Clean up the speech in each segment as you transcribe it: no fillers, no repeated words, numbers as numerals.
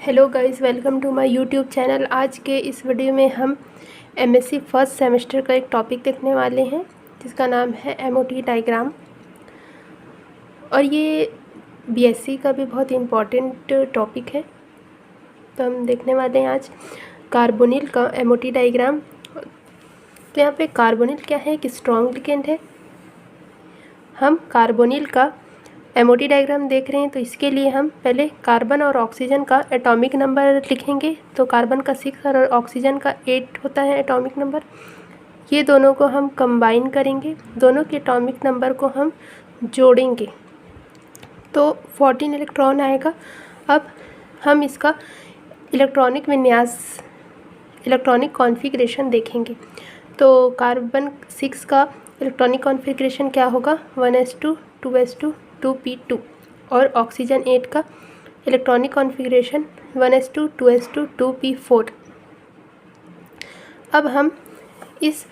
Hello guys, welcome to my YouTube channel. आज के इस वीडियो में हम एमएससी फर्स्ट सेमेस्टर का एक टॉपिक देखने वाले हैं जिसका नाम है एमओटी डायग्राम। और ये बीएससी का भी बहुत इम्पॉर्टेंट टॉपिक है। तो हम देखने वाले हैं आज कार्बोनिल का एमओटी डायग्राम। तो यहाँ पे कार्बोनिल क्या है, एक स्ट्रॉन्ग लिगेंड है। हम कार्बोनिल का एमओटी डायग्राम देख रहे हैं, तो इसके लिए हम पहले कार्बन और ऑक्सीजन का एटॉमिक नंबर लिखेंगे। तो कार्बन का 6 और ऑक्सीजन का 8 होता है एटॉमिक नंबर। ये दोनों को हम कंबाइन करेंगे, दोनों के एटॉमिक नंबर को हम जोड़ेंगे तो 14 इलेक्ट्रॉन आएगा। अब हम इसका इलेक्ट्रॉनिक विन्यास, इलेक्ट्रॉनिक कॉन्फ़िगरेशन देखेंगे। तो कार्बन 6 का इलेक्ट्रॉनिक कॉन्फ़िगरेशन क्या होगा, 1s2 2s2 2p2। और ऑक्सीजन 8 का electronic configuration 1s2 2s2 2p4। अब हम इस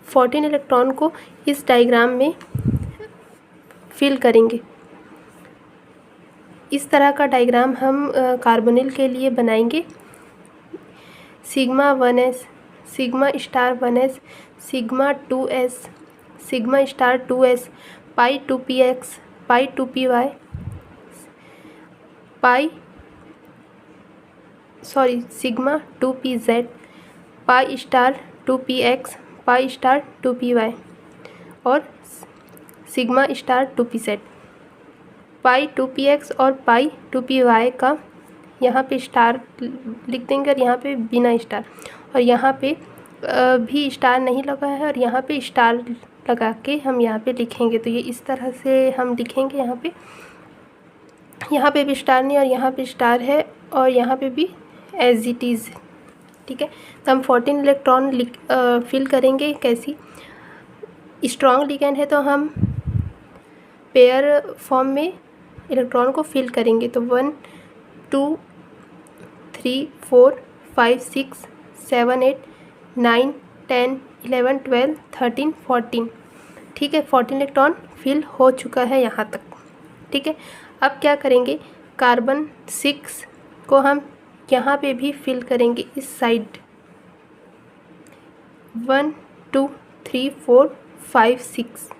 14 इलेक्ट्रॉन को इस डायग्राम में फिल करेंगे। इस तरह का डायग्राम हम कार्बोनिल के लिए बनाएंगे। Sigma 1s, sigma star 1s, sigma 2s, sigma star 2s, पाई 2px, पाई 2py, sigma 2pz, pi star 2px, pi star 2py और सिग्मा स्टार 2pz। पाई 2px और पाई 2py का यहाँ पे स्टार लिख देंगे और यहाँ पे बिना स्टार, और यहाँ पे भी स्टार नहीं लगा है और यहाँ पे स्टार लगा के हम यहाँ पे लिखेंगे। तो ये इस तरह से हम लिखेंगे। यहाँ पे भी स्टार नहीं और यहाँ पे स्टार है और यहाँ पे भी एज इट इज़। ठीक है, तो हम 14 इलेक्ट्रॉन फिल करेंगे। कैसी, स्ट्रॉन्ग लिगेंड है तो हम पेयर फॉर्म में इलेक्ट्रॉन को फिल करेंगे। तो 1 2 3 4 5 6 7 8 9 10 11 12 13 14। ठीक है, 14 इलेक्ट्रॉन फिल हो चुका है यहाँ तक। ठीक है, अब क्या करेंगे, कार्बन 6 को हम यहाँ पे भी फिल करेंगे इस साइड। 1 2 3 4 5 6।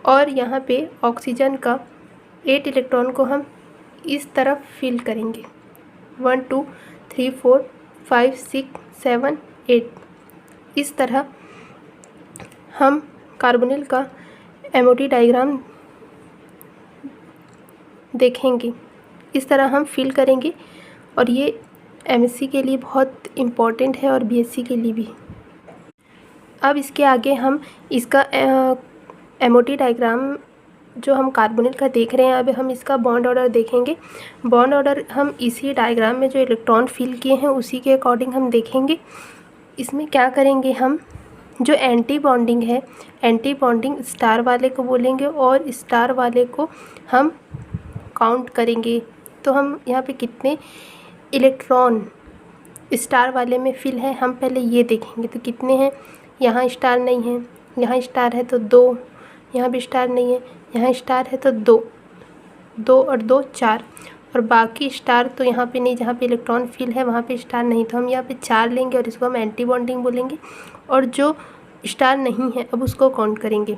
और यहाँ पे ऑक्सीजन का 8 इलेक्ट्रॉन को हम इस तरफ फिल करेंगे। 1 2 3 4 5 6 7 8। इस तरह हम कार्बोनिल का एमओटी डायग्राम देखेंगे। इस तरह हम फिल करेंगे और ये एमएससी के लिए बहुत इम्पॉर्टेंट है और बीएससी के लिए भी। अब इसके आगे हम इसका एमओटी डायग्राम जो हम कार्बोनिल का देख रहे हैं, अब हम इसका बॉन्ड ऑर्डर देखेंगे। बॉन्ड ऑर्डर हम इसी डायग्राम में जो इलेक्ट्रॉन फिल किए हैं उसी के अकॉर्डिंग हम देखेंगे। इसमें क्या करेंगे, हम जो एंटी बॉन्डिंग है, एंटी बॉन्डिंग स्टार वाले को बोलेंगे और स्टार वाले को हम काउंट करेंगे। तो हम यहाँ पे कितने इलेक्ट्रॉन स्टार वाले में फिल है हम पहले ये देखेंगे। तो कितने हैं, यहाँ स्टार नहीं है, यहाँ स्टार है तो 2, यहाँ भी स्टार नहीं है, यहाँ स्टार है तो 2, 2 और 2 4, और बाकी स्टार तो यहाँ पे नहीं, जहाँ पे इलेक्ट्रॉन फिल है वहाँ पे स्टार नहीं। तो हम यहाँ पे 4 लेंगे और इसको हम एंटी बॉन्डिंग बोलेंगे। और जो स्टार नहीं है अब उसको काउंट करेंगे।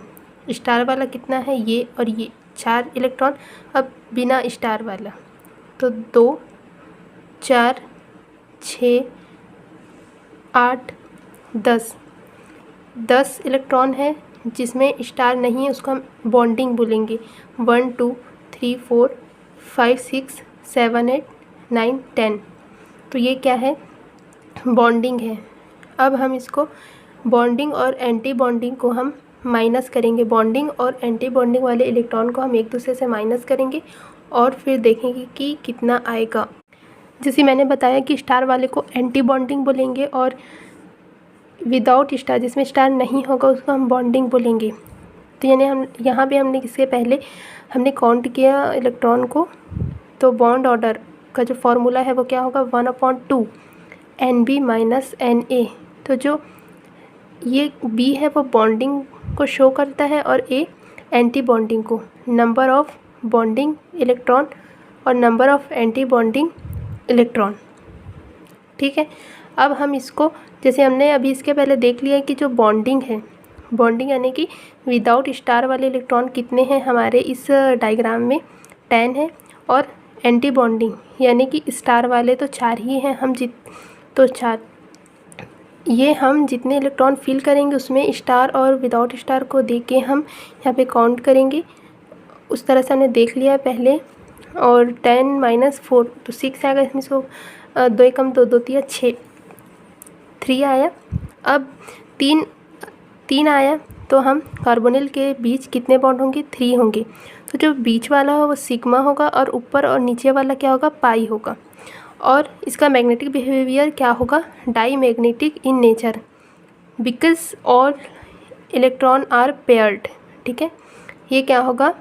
स्टार वाला कितना है, ये और ये 4 इलेक्ट्रॉन। अब बिना स्टार वाला तो 2 4 6 8 10 इलेक्ट्रॉन है। जिसमें स्टार नहीं है उसको हम बॉन्डिंग बोलेंगे। 1 2 3 4 5 6 7 8 9 10। तो ये क्या है, बॉन्डिंग है। अब हम इसको बॉन्डिंग और एंटी बॉन्डिंग को हम माइनस करेंगे। बॉन्डिंग और एंटी बॉन्डिंग वाले इलेक्ट्रॉन को हम एक दूसरे से माइनस करेंगे और फिर देखेंगे कि कितना आएगा। जैसे मैंने बताया कि स्टार वाले को एंटी बॉन्डिंग बोलेंगे और विदाउट स्टार, जिसमें स्टार नहीं होगा, उसको हम बॉन्डिंग बोलेंगे। तो यानी हम यहाँ पे हमने इसके पहले हमने काउंट किया इलेक्ट्रॉन को। तो बॉन्ड ऑर्डर का जो फॉर्मूला है वो क्या होगा, 1/2 NB - NA। तो जो ये B है वो बॉन्डिंग को शो करता है और A एंटी बॉन्डिंग को। नंबर ऑफ बॉन्डिंग इलेक्ट्रॉन और number of anti bonding electron. ठीक है, अब हम इसको, जैसे हमने अभी इसके पहले देख लिया है कि जो बॉन्डिंग है, बॉन्डिंग यानी कि विदाउट स्टार वाले इलेक्ट्रॉन कितने हैं हमारे इस डायग्राम में 10 है, और एंटी बॉन्डिंग यानी कि स्टार वाले तो 4 ही हैं। तो 4, ये हम जितने इलेक्ट्रॉन फिल करेंगे उसमें स्टार और विदाउट स्टार को देख के हम यहाँ पे काउंट करेंगे। उस तरह से हमने देख लिया है पहले। और 10 - 4 तो 6 आएगा इसमें। सो 2 एकम 2, 2 तिया 6, 3 आया। अब 3 आया तो हम कार्बोनिल के बीच कितने बॉन्ड होंगे? 3 होंगे। तो जो बीच वाला हो वो सिग्मा होगा और ऊपर और नीचे वाला क्या होगा? पाई होगा। और इसका मैग्नेटिक बिहेवियर क्या होगा? Diamagnetic in nature because all electron are paired. ठीक है, ये क्या होगा?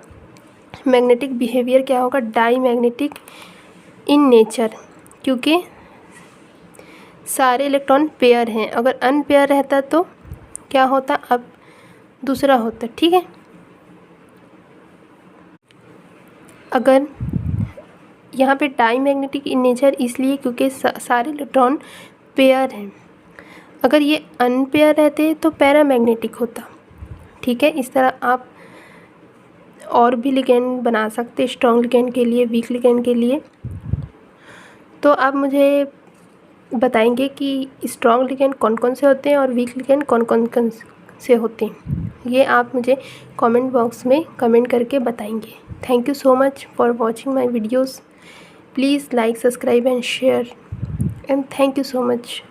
मैग्नेटिक बिहेवियर क्या होगा? डाई मैग्नेटिक इन नेचर, क्योंकि सारे इलेक्ट्रॉन पेयर हैं। अगर अनपेयर रहता तो क्या होता? अब दूसरा होता। ठीक है, अगर यहाँ पे डाई मैग्नेटिक इन नेचर इसलिए क्योंकि सारे इलेक्ट्रॉन पेयर हैं। अगर ये अनपेयर रहते तो पैरामैग्नेटिक होता। ठीक है, इस तरह आप और भी लिगेंड बना सकते, स्ट्रॉन्ग लिगेंड के लिए, वीक लिगेंड के लिए। तो आप मुझे बताएंगे कि स्ट्रॉन्ग लिगेंड कौन कौन से होते हैं और वीक लिगेंड कौन कौन से होते हैं। ये आप मुझे कमेंट बॉक्स में कमेंट करके बताएंगे। Thank you so much for watching my videos. Please like, subscribe and share, and thank you so much.